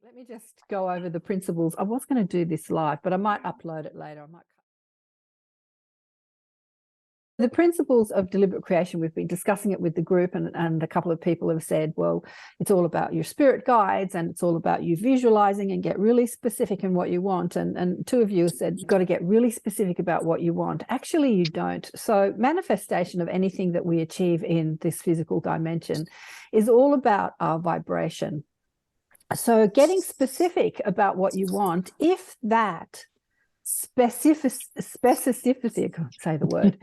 Let me just go over the principles. I was going to do this live, but I might upload it later. The principles of deliberate creation, we've been discussing it with the group, and a couple of people have said, well, it's all about your spirit guides and it's all about you visualizing and get really specific in what you want. And two of you said, you've got to get really specific about what you want. Actually, you don't. So manifestation of anything that we achieve in this physical dimension is all about our vibration. So getting specific about what you want, if that specificity, I can't say the word.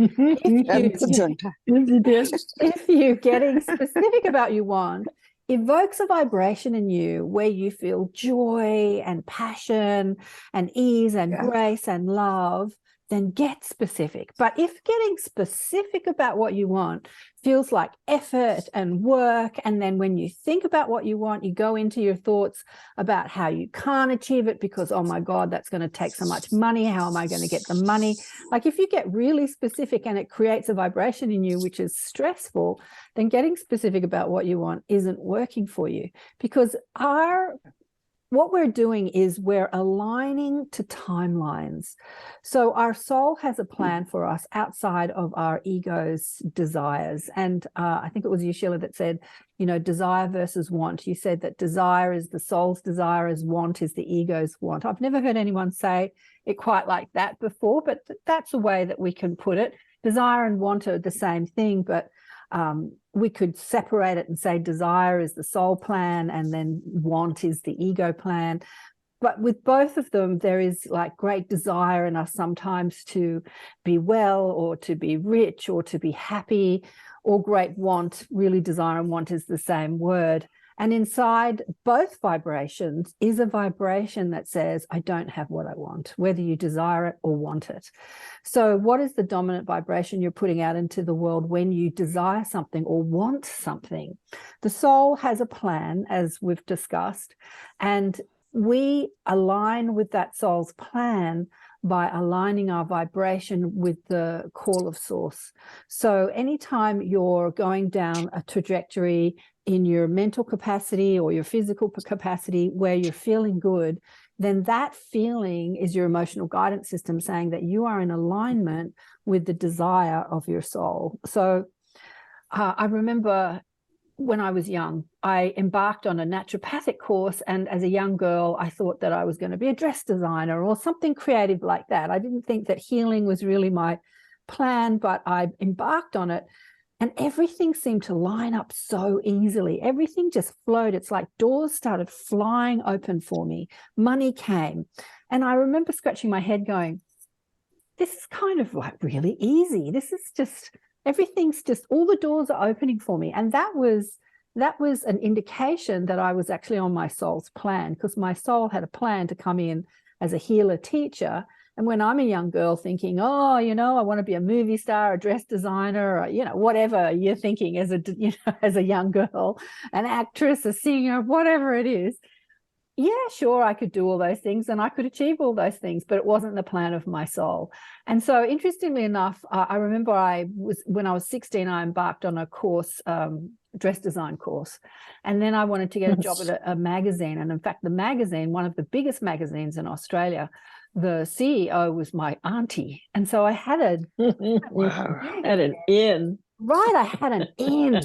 If you getting specific about what you want evokes a vibration in you where you feel joy and passion and ease and grace and love, then get specific. But if getting specific about what you want feels like effort and work, and then when you think about what you want, you go into your thoughts about how you can't achieve it because, oh my God, that's going to take so much money. How am I going to get the money? Like if you get really specific and it creates a vibration in you, which is stressful, then getting specific about what you want isn't working for you, because what we're doing is we're aligning to timelines. So our soul has a plan for us outside of our ego's desires. And I think it was you, Sheila, that said, you know, desire versus want. You said that desire is the soul's desire, as want is the ego's want. I've never heard anyone say it quite like that before, but that's a way that we can put it. Desire and want are the same thing, but we could separate it and say desire is the soul plan and then want is the ego plan. But with both of them, there is like great desire in us sometimes to be well or to be rich or to be happy, or great want. Really, desire and want is the same word. And inside both vibrations is a vibration that says, I don't have what I want, whether you desire it or want it. So what is the dominant vibration you're putting out into the world when you desire something or want something? The soul has a plan, as we've discussed, and we align with that soul's plan by aligning our vibration with the call of source. So anytime you're going down a trajectory in your mental capacity or your physical capacity where you're feeling good, then that feeling is your emotional guidance system saying that you are in alignment with the desire of your soul. So I remember when I was young, I embarked on a naturopathic course, and as a young girl, I thought that I was going to be a dress designer or something creative like that. I didn't think that healing was really my plan, but I embarked on it, and everything seemed to line up so easily. Everything just flowed. It's like doors started flying open for me. Money came. And I remember scratching my head going, this is kind of like really easy. This is just, everything's just, all the doors are opening for me. And that was an indication that I was actually on my soul's plan, because my soul had a plan to come in as a healer teacher. And when I'm a young girl thinking, oh, you know, I want to be a movie star, a dress designer, or, you know, whatever you're thinking as a young girl, an actress, a singer, whatever it is. Yeah, sure, I could do all those things and I could achieve all those things, but it wasn't the plan of my soul. And so interestingly enough, I remember when I was 16, I embarked on a course, dress design course. And then I wanted to get a job at a magazine. And in fact, the magazine, one of the biggest magazines in Australia, the CEO was my auntie. And so I had had an in. Right, I had an in.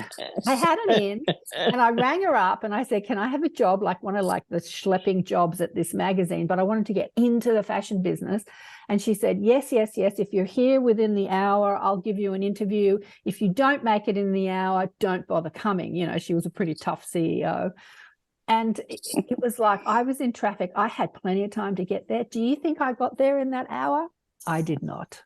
And I rang her up and I said, can I have a job, like one of like the schlepping jobs at this magazine, but I wanted to get into the fashion business. And she said, yes. If you're here within the hour, I'll give you an interview. If you don't make it in the hour, don't bother coming. You know, she was a pretty tough CEO. And it was like, I was in traffic. I had plenty of time to get there. Do you think I got there in that hour? I did not.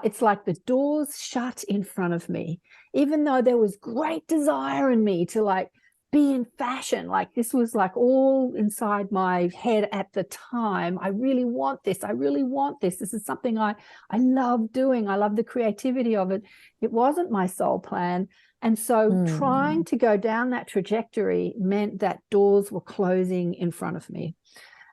It's like the doors shut in front of me, even though there was great desire in me to like be in fashion. Like this was like all inside my head at the time. I really want this. This is something I love doing. I love the creativity of it. It wasn't my soul plan. And so trying to go down that trajectory meant that doors were closing in front of me.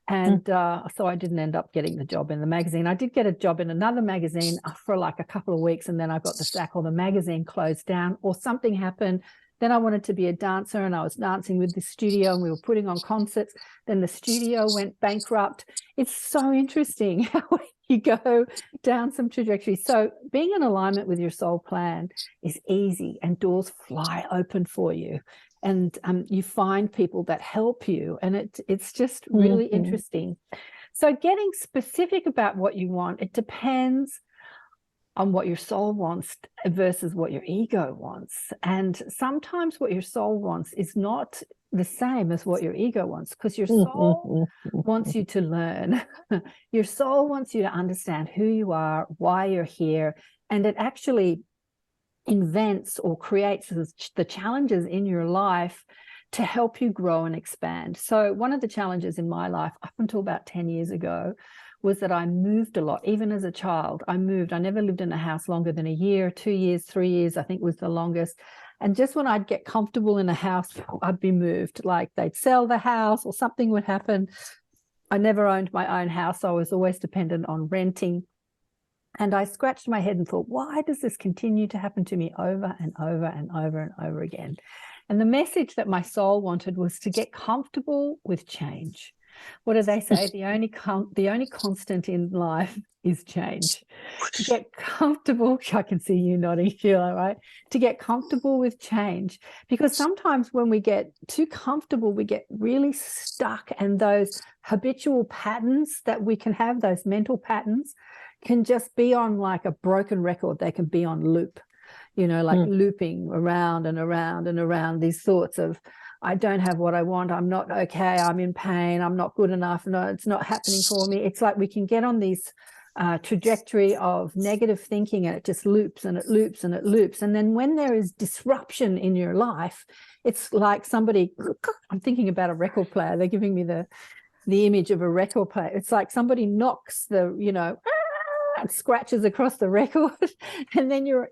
And so I didn't end up getting the job in the magazine. I did get a job in another magazine for like a couple of weeks, and then I got the sack, or the magazine closed down, or something happened Then I wanted to be a dancer, and I was dancing with the studio, and we were putting on concerts. Then the studio went bankrupt. It's so interesting how you go down some trajectory. So being in alignment with your soul plan is easy, and doors fly open for you. And you find people that help you, and it's just really interesting. So getting specific about what you want, it depends on what your soul wants versus what your ego wants. And sometimes what your soul wants is not the same as what your ego wants, because your soul wants you to learn. Your soul wants you to understand who you are, why you're here, and it actually invents or creates the challenges in your life to help you grow and expand. So one of the challenges in my life up until about 10 years ago was that I moved a lot. Even as a child, I moved. I never lived in a house longer than a year, 2 years, 3 years, I think was the longest. And just when I'd get comfortable in a house, I'd be moved. Like they'd sell the house or something would happen. I never owned my own house. So I was always dependent on renting. And I scratched my head and thought, why does this continue to happen to me over and over and over and over again? And the message that my soul wanted was to get comfortable with change. What do they say? The only constant in life is change. To get comfortable, I can see you nodding, Sheila, right? To get comfortable with change. Because sometimes when we get too comfortable, we get really stuck, and those habitual patterns that we can have, those mental patterns, can just be on like a broken record. They can be on loop, like looping around and around and around, these thoughts of, I don't have what I want, I'm not okay, I'm in pain, I'm not good enough, no, it's not happening for me. It's like we can get on this trajectory of negative thinking, and it just loops and it loops and it loops. And then when there is disruption in your life, it's like somebody, I'm thinking about a record player, they're giving me the image of a record player. It's like somebody knocks the, scratches across the record, and then you're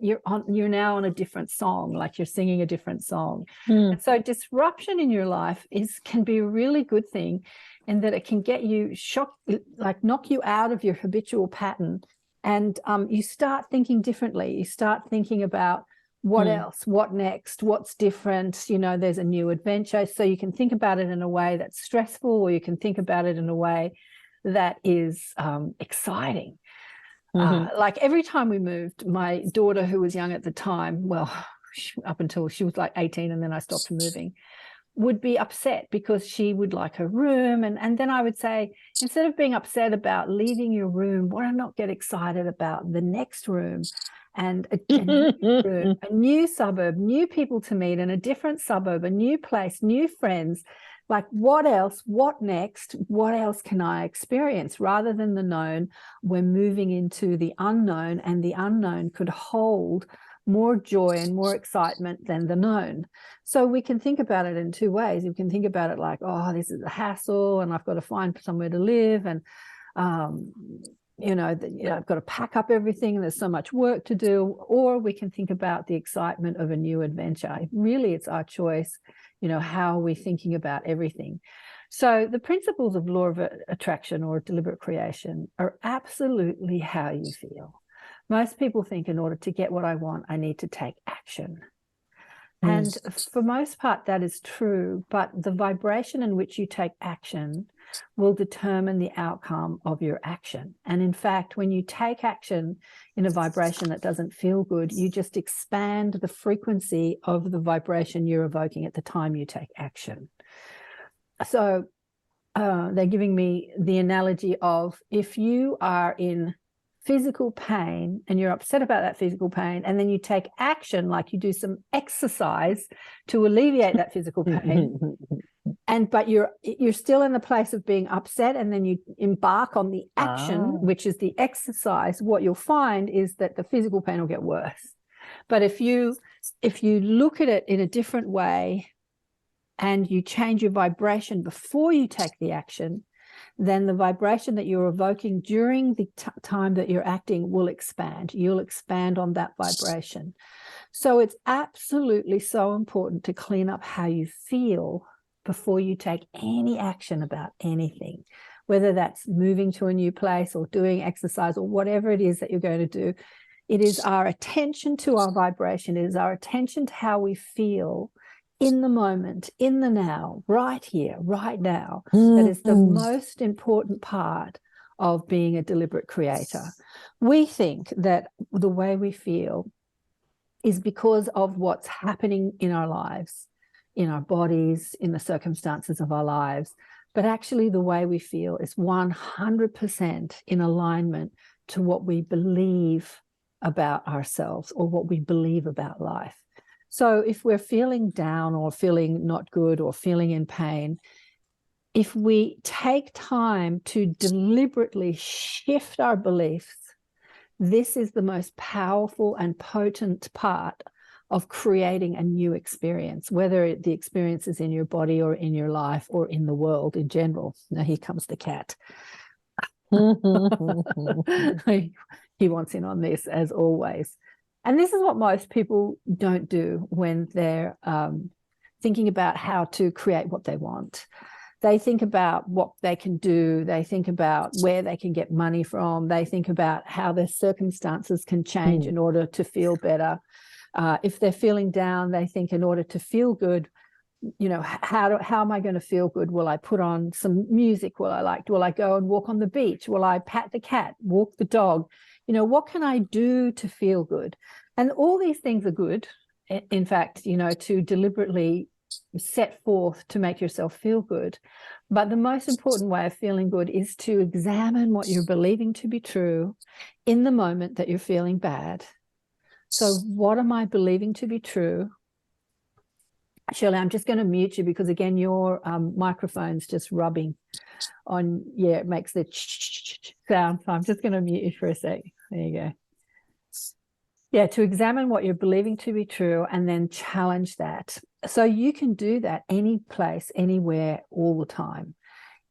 now on a different song, like you're singing a different song. And so disruption in your life can be a really good thing, in that it can get you shocked, like knock you out of your habitual pattern, and you start thinking differently. You start thinking about what else, what next, what's different. There's a new adventure. So you can think about it in a way that's stressful, or you can think about it in a way that is exciting. Like every time we moved, my daughter, who was young at the time, well, up until she was like 18, and then I stopped moving, would be upset because she would like her room. And then I would say, instead of being upset about leaving your room, why not get excited about the next room, and a new room, a new suburb, new people to meet in a different suburb, a new place, new friends. Like what else, what next, what else can I experience? Rather than the known, we're moving into the unknown, and the unknown could hold more joy and more excitement than the known. So we can think about it in two ways. We can think about it like, oh, this is a hassle, and I've got to find somewhere to live, and I've got to pack up everything, and there's so much work to do. Or we can think about the excitement of a new adventure. Really, it's our choice. How are we thinking about everything? So the principles of law of attraction or deliberate creation are absolutely how you feel. Most people think, in order to get what I want, I need to take action. And for most part, that is true, but the vibration in which you take action will determine the outcome of your action. And in fact, when you take action in a vibration that doesn't feel good, you just expand the frequency of the vibration you're evoking at the time you take action. So they're giving me the analogy of, if you are in physical pain and you're upset about that physical pain, and then you take action, like you do some exercise to alleviate that physical pain, but you're still in the place of being upset, and then you embark on the action, which is the exercise, what you'll find is that the physical pain will get worse. But if you look at it in a different way, and you change your vibration before you take the action, then the vibration that you're evoking during the time that you're acting will expand. You'll expand on that vibration. So it's absolutely so important to clean up how you feel before you take any action about anything, whether that's moving to a new place or doing exercise or whatever it is that you're going to do. It is our attention to our vibration. It is our attention to how we feel in the moment, in the now, right here, right now. That is the most important part of being a deliberate creator. We think that the way we feel is because of what's happening in our lives, in our bodies, in the circumstances of our lives. But actually, the way we feel is 100% in alignment to what we believe about ourselves or what we believe about life. So if we're feeling down or feeling not good or feeling in pain, if we take time to deliberately shift our beliefs, this is the most powerful and potent part of creating a new experience, whether the experience is in your body or in your life or in the world in general. Now, here comes the cat. He wants in on this, as always. And this is what most people don't do when they're thinking about how to create what they want. They think about what they can do. They think about where they can get money from. They think about how their circumstances can change in order to feel better. If they're feeling down, they think in order to feel good, you know, how am I going to feel good? Will I put on some music? Will I go and walk on the beach? Will I pat the cat, walk the dog? You know, what can I do to feel good? And all these things are good. In fact, you know, to deliberately set forth to make yourself feel good. But the most important way of feeling good is to examine what you're believing to be true in the moment that you're feeling bad. So what am I believing to be true? Shirley, I'm just going to mute you because, again, your microphone's just rubbing on. Yeah, it makes the sound. So I'm just going to mute you for a sec. There you go. Yeah, to examine what you're believing to be true and then challenge that. So you can do that any place, anywhere, all the time.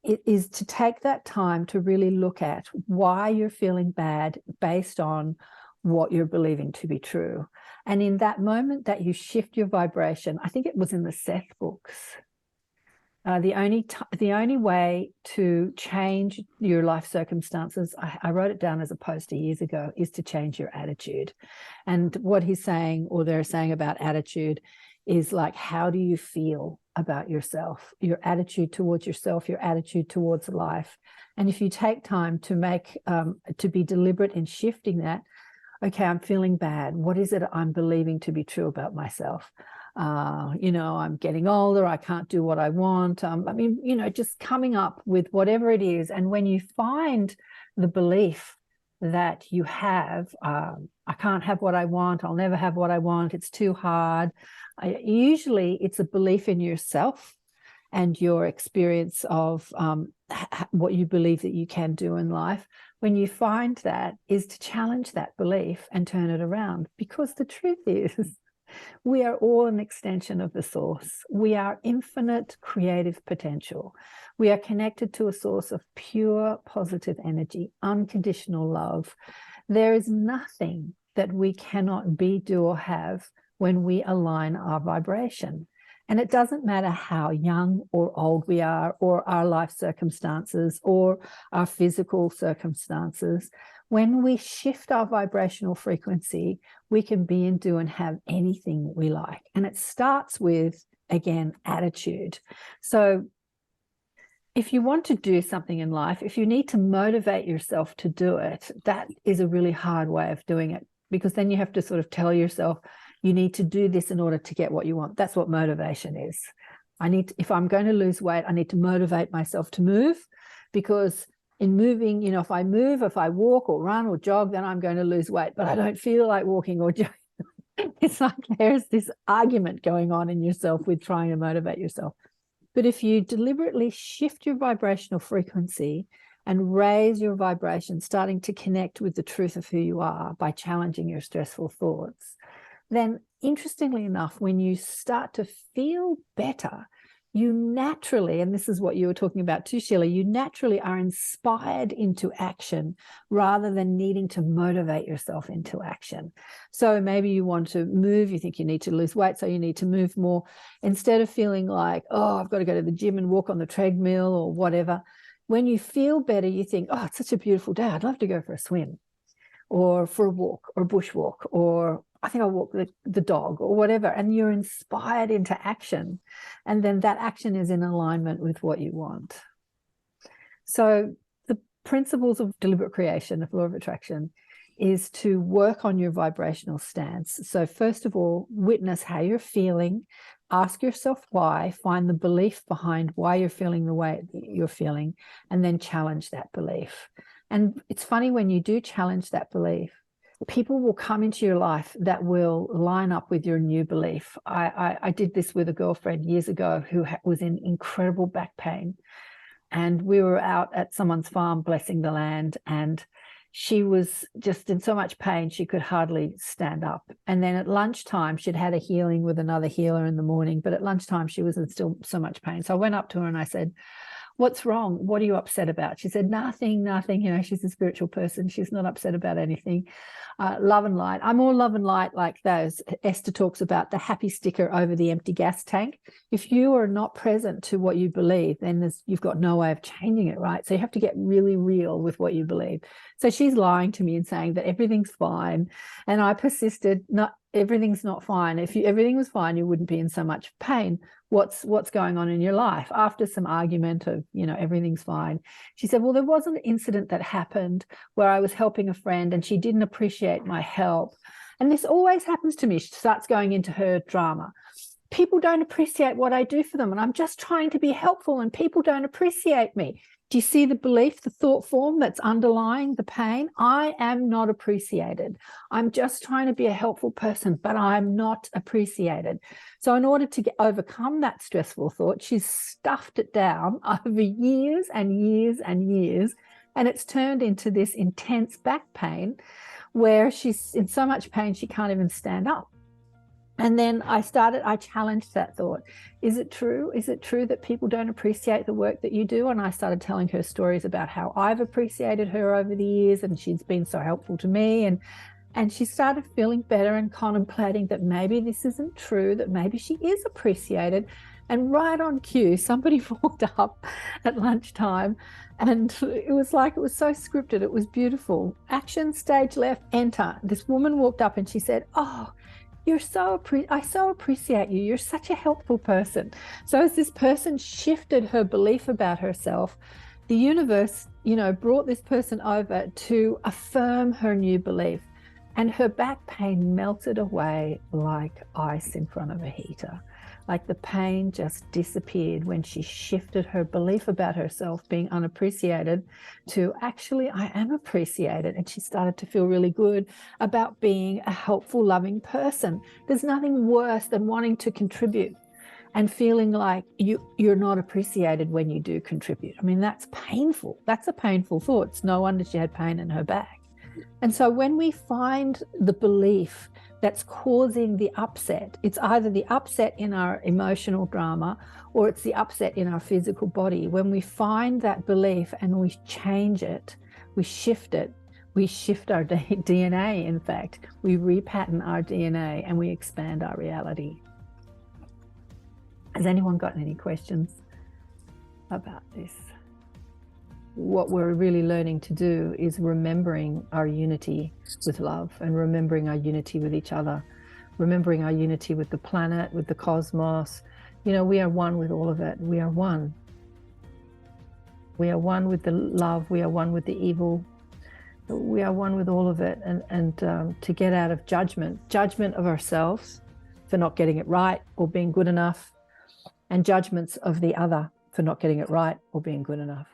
It is to take that time to really look at why you're feeling bad based on what you're believing to be true. And in that moment that you shift your vibration, I think it was in the Seth books, the only way to change your life circumstances, I wrote it down as a poster years ago, is to change your attitude. And what he's saying, or they're saying about attitude, is like, how do you feel about yourself, your attitude towards yourself, your attitude towards life. And if you take time to make, to be deliberate in shifting that, okay, I'm feeling bad. What is it I'm believing to be true about myself? You know, I'm getting older. I can't do what I want. I mean, you know, just coming up with whatever it is. And when you find the belief that you have, I can't have what I want. I'll never have what I want. It's too hard. Usually it's a belief in yourself and your experience of what you believe that you can do in life. When you find that, is to challenge that belief and turn it around. Because the truth is, we are all an extension of the source. We are infinite creative potential. We are connected to a source of pure positive energy, unconditional love. There is nothing that we cannot be, do, or have when we align our vibration. And it doesn't matter how young or old we are, or our life circumstances, or our physical circumstances. When we shift our vibrational frequency, we can be and do and have anything we like. And it starts with, again, attitude. So if you want to do something in life, if you need to motivate yourself to do it, that is a really hard way of doing it, because then you have to sort of tell yourself, you need to do this in order to get what you want. That's what motivation is. If I'm going to lose weight, I need to motivate myself to move, because in moving, you know, if I move, if I walk or run or jog, then I'm going to lose weight, but I don't feel like walking or jogging. It's like there's this argument going on in yourself with trying to motivate yourself. But if you deliberately shift your vibrational frequency and raise your vibration, starting to connect with the truth of who you are by challenging your stressful thoughts, then interestingly enough, when you start to feel better, you naturally, and this is what you were talking about too, Sheila, you naturally are inspired into action rather than needing to motivate yourself into action. So maybe you want to move, you think you need to lose weight, so you need to move more. Instead of feeling like, oh, I've got to go to the gym and walk on the treadmill or whatever, when you feel better, you think, oh, it's such a beautiful day, I'd love to go for a swim or for a walk or bushwalk, or I think I'll walk the dog or whatever, and you're inspired into action. And then that action is in alignment with what you want. So the principles of deliberate creation, of law of attraction, is to work on your vibrational stance. So first of all, witness how you're feeling, ask yourself why, find the belief behind why you're feeling the way you're feeling, and then challenge that belief. And it's funny, when you do challenge that belief, people will come into your life that will line up with your new belief. I did this with a girlfriend years ago who was in incredible back pain. And we were out at someone's farm blessing the land, and she was just in so much pain she could hardly stand up. And then at lunchtime, she'd had a healing with another healer in the morning, but at lunchtime she was in still so much pain. So I went up to her and I said, "What's wrong? What are you upset about?" She said, "Nothing, nothing." You know, she's a spiritual person. She's not upset about anything. Love and light. I'm all love and light, like those. Esther talks about the happy sticker over the empty gas tank. If you are not present to what you believe, then you've got no way of changing it, right? So you have to get really real with what you believe. So she's lying to me and saying that everything's fine. And I persisted, "No, everything's not fine. If everything was fine, you wouldn't be in so much pain. What's going on in your life?" After some argument of, everything's fine, she said, "Well, there was an incident that happened where I was helping a friend and she didn't appreciate my help." And this always happens to me. She starts going into her drama. People don't appreciate what I do for them, and I'm just trying to be helpful and people don't appreciate me. Do you see the belief, the thought form that's underlying the pain? I am not appreciated. I'm just trying to be a helpful person, but I'm not appreciated. So in order to overcome that stressful thought, she's stuffed it down over years and years and years, and it's turned into this intense back pain where she's in so much pain she can't even stand up. And then I challenged that thought. Is it true? Is it true that people don't appreciate the work that you do? And I started telling her stories about how I've appreciated her over the years, and she's been so helpful to me. And she started feeling better and contemplating that maybe this isn't true, that maybe she is appreciated. And right on cue, somebody walked up at lunchtime, and it was so scripted. It was beautiful. Action, stage left, enter. This woman walked up and she said, "Oh, I so appreciate you. You're such a helpful person." So as this person shifted her belief about herself, the universe, brought this person over to affirm her new belief, and her back pain melted away like ice in front of a heater. Like the pain just disappeared when she shifted her belief about herself being unappreciated to, actually, I am appreciated. And she started to feel really good about being a helpful, loving person. There's nothing worse than wanting to contribute and feeling like you're not appreciated when you do contribute. I mean, that's painful. That's a painful thought. It's no wonder she had pain in her back. And so when we find the belief that's causing the upset, it's either the upset in our emotional drama or it's the upset in our physical body. When we find that belief and we change it, we shift our DNA, in fact. We repattern our DNA and we expand our reality. Has anyone got any questions about this? What we're really learning to do is remembering our unity with love, and remembering our unity with each other, remembering our unity with the planet, with the cosmos. We are one with all of it. We are one. We are one with the love. We are one with the evil. We are one with all of it. And to get out of judgment of ourselves for not getting it right or being good enough, and judgments of the other for not getting it right or being good enough.